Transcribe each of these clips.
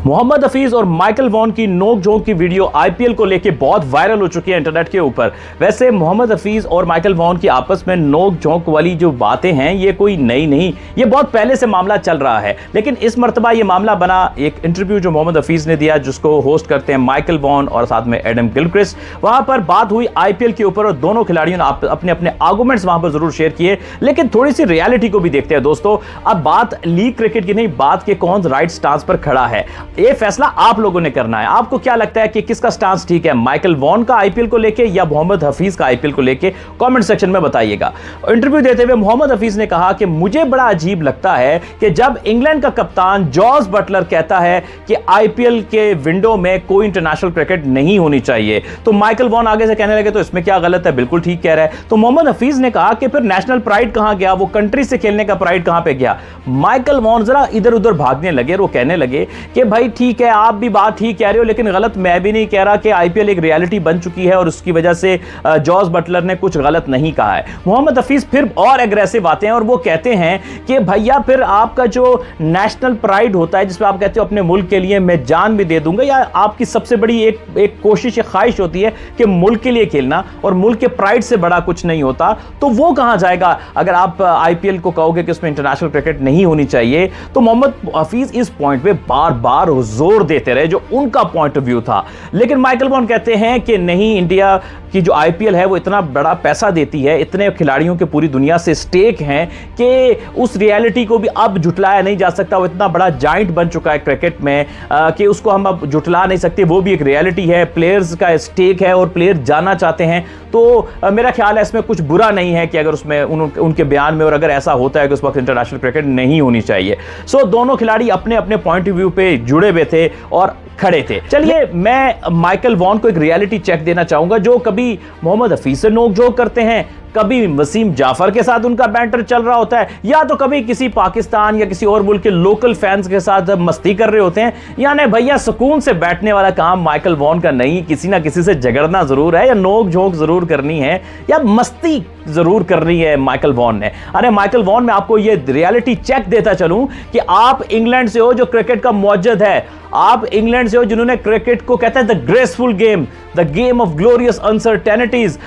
मोहम्मद हफीज और Michael Vaughan की नोक-झोंक की वीडियो आईपीएल को लेकर बहुत वायरल हो चुकी है इंटरनेट के ऊपर। वैसे मोहम्मद हफीज और माइकल वॉन की आपस में नोक-झोंक वाली जो बातें हैं ये कोई नई नहीं, ये बहुत पहले से मामला चल रहा है। लेकिन इस मर्तबा ये मामला बना एक इंटरव्यू जो मोहम्मद हफीज ने दिया, जिसको होस्ट करते हैं माइकल वॉन और साथ में एडम गिलक्रिस्ट। वहां पर बात हुई आईपीएल के ऊपर और दोनों खिलाड़ियों ने अपने अपने आर्गुमेंट्स वहां पर जरूर शेयर किए, लेकिन थोड़ी सी रियलिटी को भी देखते हैं दोस्तों। अब बात लीग क्रिकेट की नहीं, बात के कौन राइट स्टांस पर खड़ा है, ये फैसला आप लोगों ने करना है। आपको क्या लगता है कि किसका स्टांस ठीक है, माइकल वॉन का आईपीएल को लेके या मोहम्मद हफीज का आईपीएल को लेके? कमेंट सेक्शन में बताइएगा। इंटरव्यू देते हुए मोहम्मद हफीज ने कहा कि मुझे बड़ा अजीब लगता है कि जब इंग्लैंड का कप्तान जॉस बटलर कहता है कि आईपीएल के विंडो में कोई इंटरनेशनल क्रिकेट नहीं होनी चाहिए, तो माइकल वॉन आगे से कहने लगे तो इसमें क्या गलत है, बिल्कुल ठीक कह रहा है। तो मोहम्मद हफीज ने कहा कि फिर नेशनल प्राइड कहां गया, वो कंट्री से खेलने का प्राइड कहां पे गया? माइकल वॉन जरा इधर उधर भागने लगे और वो कहने लगे कि भाई ठीक है, आप भी बात ठीक कह रहे हो, लेकिन गलत मैं भी नहीं कह रहा कि आईपीएल एक रियलिटी बन चुकी है और उसकी वजह से जॉस बटलर ने कुछ गलत नहीं कहा है। मोहम्मद हफीज फिर और एग्रेसिव आते हैं और वो कहते हैं कि भैया फिर आपका जो नेशनल प्राइड होता है, जिसमें आप कहते हो अपने मुल्क के लिए मैं जान भी दे दूंगा, या आपकी सबसे बड़ी एक कोशिश या ख्वाहिश होती है कि मुल्क के लिए खेलना और मुल्क के प्राइड से बड़ा कुछ नहीं होता, तो वो कहां जाएगा अगर आप आईपीएल को कहोगे कि उसमें इंटरनेशनल क्रिकेट नहीं होनी चाहिए? तो मोहम्मद हफीज इस पॉइंट पे बार बार जोर देते रहे जो उनका पॉइंट ऑफ व्यू था। लेकिन माइकल वॉन कहते हैं कि नहीं, इंडिया की जो आईपीएल है वो इतना बड़ा पैसा देती है, इतने खिलाड़ियों के पूरी दुनिया से स्टेक हैं कि उस रियलिटी को भी अब जुटलाया नहीं जा सकता। वो इतना बड़ा जाइंट बन चुका है क्रिकेट में कि उसको हम अब जुटला नहीं सकते। वो भी एक रियलिटी है, प्लेयर्स का स्टेक है और प्लेयर जाना चाहते हैं। तो मेरा ख्याल है इसमें कुछ बुरा नहीं है कि अगर उसमें उनके बयान में और अगर ऐसा होता है कि उस वक्त इंटरनेशनल क्रिकेट नहीं होनी चाहिए। सो दोनों खिलाड़ी अपने अपने पॉइंट ऑफ व्यू पे जुड़े हुए थे और खड़े थे। चलिए मैं माइकल वॉन को एक रियलिटी चेक देना चाहूंगा, जो कभी मोहम्मद हफीज से नोक-झोंक करते हैं, कभी वसीम जाफर के साथ उनका बैंटर चल रहा होता है, या तो कभी किसी पाकिस्तान या किसी और मुल्क के लोकल फैंस के साथ मस्ती कर रहे होते हैं। यानी भैया सुकून से बैठने वाला काम माइकल वॉन का नहीं, किसी ना किसी से झगड़ना जरूर है या नोक-झोंक जरूर करनी है या मस्ती जरूर करनी है माइकल वॉन ने। अरे माइकल वॉन, मैं आपको ये रियलिटी चेक देता चलूं कि आप इंग्लैंड से हो जो क्रिकेट का मौजूद है, आप इंग्लैंड से हो जिन्होंने क्रिकेट को कहते हैं the graceful game, the game of glorious uncertainties.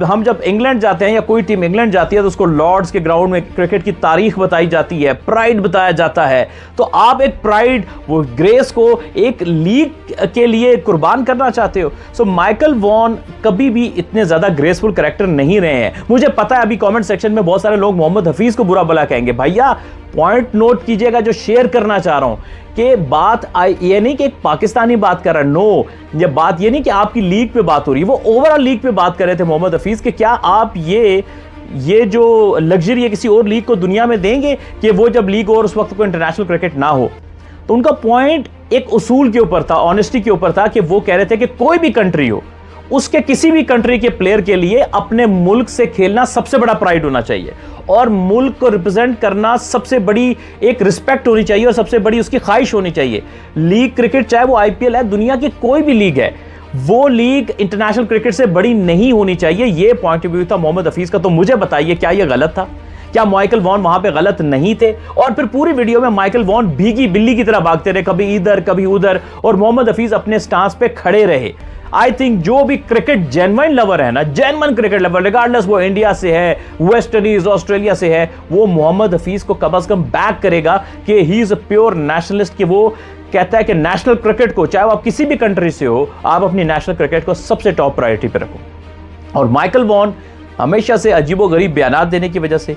हम जब इंग्लैंड जाते हैं या कोई टीम इंग्लैंड जाती है तो उसको लॉर्ड्स के ग्राउंड में क्रिकेट की तारीख बताई जाती है, प्राइड बताया जाता है। तो आप एक प्राइड, वो ग्रेस को एक लीग के लिए कुर्बान करना चाहते हो। सो माइकल वॉन कभी भी इतने ज्यादा ग्रेसफुल कैरेक्टर नहीं रहे हैं। मुझे पता है अभी कमेंट सेक्शन में बहुत सारे लोग मोहम्मद हफीज को बुरा भला कहेंगे। भैया पॉइंट नोट कीजिएगा जो शेयर करना चाह रहा हूं कि बात ये नहीं कि एक पाकिस्तानी बात कर रहा है, नो, ये बात ये नहीं कि आपकी लीग पे बात हो रही है, वो ओवरऑल लीग पे बात कर रहे थे मोहम्मद हफीज कि क्या आप ये जो लग्जरी है किसी और लीग को दुनिया में देंगे कि वो जब लीग और उस वक्त को इंटरनेशनल क्रिकेट ना हो? तो उनका पॉइंट एक उसूल के ऊपर था, ऑनेस्टी के ऊपर था कि वो कह रहे थे कि कोई भी कंट्री हो, उसके किसी भी कंट्री के प्लेयर के लिए अपने मुल्क से खेलना सबसे बड़ा प्राइड होना चाहिए और मुल्क को रिप्रेजेंट करना सबसे बड़ी एक रिस्पेक्ट होनी चाहिए और सबसे बड़ी उसकी ख्वाहिश होनी चाहिए। लीग क्रिकेट, चाहे वो आईपीएल है, दुनिया की कोई भी लीग है, वो लीग इंटरनेशनल क्रिकेट से बड़ी नहीं होनी चाहिए। ये पॉइंट ऑफ व्यू था मोहम्मद हफीज का। तो मुझे बताइए, क्या यह गलत था? क्या माइकल वॉन वहां पे गलत नहीं थे? और फिर पूरी वीडियो में माइकल वॉन भीगी बिल्ली की तरह भागते रहे, कभी इधर कभी उधर, और मोहम्मद हफीज अपने स्टांस पे खड़े रहे। आई थिंक जो भी क्रिकेट जेन्युइन लवर है ना, जेन्युइन क्रिकेट लवर, रिगार्डलेस वो इंडिया से है, वेस्ट इंडीज, ऑस्ट्रेलिया से है, वो मोहम्मद हफीज को कम से कम बैक करेगा कि he is a pure nationalist, कि वो कहता है कि नेशनल क्रिकेट को, चाहे आप किसी भी कंट्री से हो, आप अपनी नेशनल क्रिकेट को सबसे टॉप प्रायोरिटी पे रखो। और माइकल वॉन हमेशा से अजीबोगरीब बयान देने की वजह से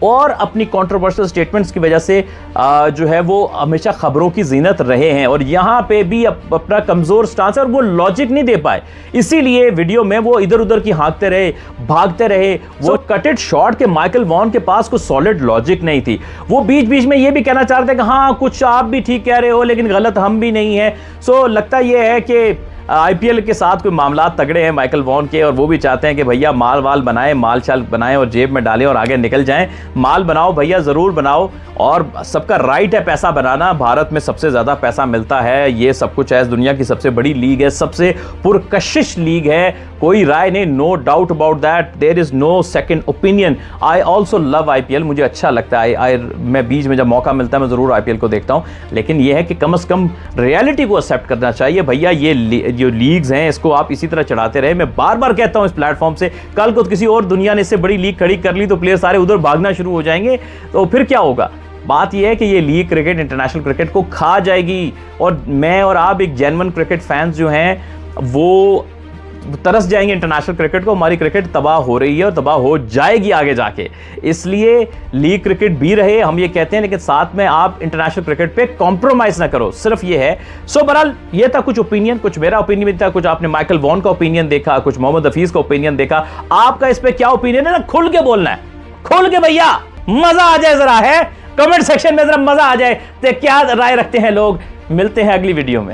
और अपनी कंट्रोवर्शियल स्टेटमेंट्स की वजह से जो है वो हमेशा खबरों की जीनत रहे हैं और यहां पे भी अपना कमजोर स्टांस है और वो लॉजिक नहीं दे पाए। इसीलिए वीडियो में वो इधर उधर की हाँकते रहे, भागते रहे। वो कट इट शॉर्ट के माइकल वॉन के पास कुछ सॉलिड लॉजिक नहीं थी। वो बीच बीच में ये भी कहना चाह रहे थे कि हाँ कुछ आप भी ठीक कह रहे हो लेकिन गलत हम भी नहीं है। सो लगता यह है कि आईपीएल के साथ कोई मामला तगड़े हैं माइकल वॉन के और वो भी चाहते हैं कि भैया माल वाल बनाएं, माल शाल बनाएं और जेब में डालें और आगे निकल जाएं। माल बनाओ भैया, ज़रूर बनाओ, और सबका राइट है पैसा बनाना। भारत में सबसे ज़्यादा पैसा मिलता है, ये सब कुछ है, दुनिया की सबसे बड़ी लीग है, सबसे पुरकशिश लीग है, कोई राय नहीं, no doubt about that, there is no second opinion. I also love IPL, मुझे अच्छा लगता है, मैं बीच में जब मौका मिलता है मैं ज़रूर आईपीएल को देखता हूँ, लेकिन यह है कि कम से कम रियलिटी को एक्सेप्ट करना चाहिए। भैया ये जो लीग्स हैं इसको आप इसी तरह चढ़ाते रहे। मैं बार बार कहता हूँ इस प्लेटफॉर्म से, कल को किसी और दुनिया ने इससे बड़ी लीग खड़ी कर ली तो प्लेयर सारे उधर भागना शुरू हो जाएंगे, तो फिर क्या होगा। बात यह है कि ये लीग क्रिकेट इंटरनेशनल क्रिकेट को खा जाएगी, और मैं और आप एक जेन्युइन क्रिकेट फैंस जो हैं वो तरस जाएंगे इंटरनेशनल क्रिकेट को। हमारी क्रिकेट तबाह हो रही है और तबाह हो जाएगी आगे जाके, इसलिए लीग क्रिकेट भी रहे हम ये कहते हैं, लेकिन साथ में आप इंटरनेशनल क्रिकेट पे कॉम्प्रोमाइज ना करो, सिर्फ ये है। सो बहरहाल ये था कुछ ओपिनियन, कुछ मेरा ओपिनियन था, कुछ आपने माइकल वॉन का ओपिनियन देखा, कुछ मोहम्मद हफीज का ओपिनियन देखा। आपका इस पे क्या ओपिनियन है ना, खुल के बोलना है, खुल के भैया, मजा आ जाए जरा, है कमेंट सेक्शन में जरा मजा आ जाए तो क्या राय रखते हैं लोग। मिलते हैं अगली वीडियो में।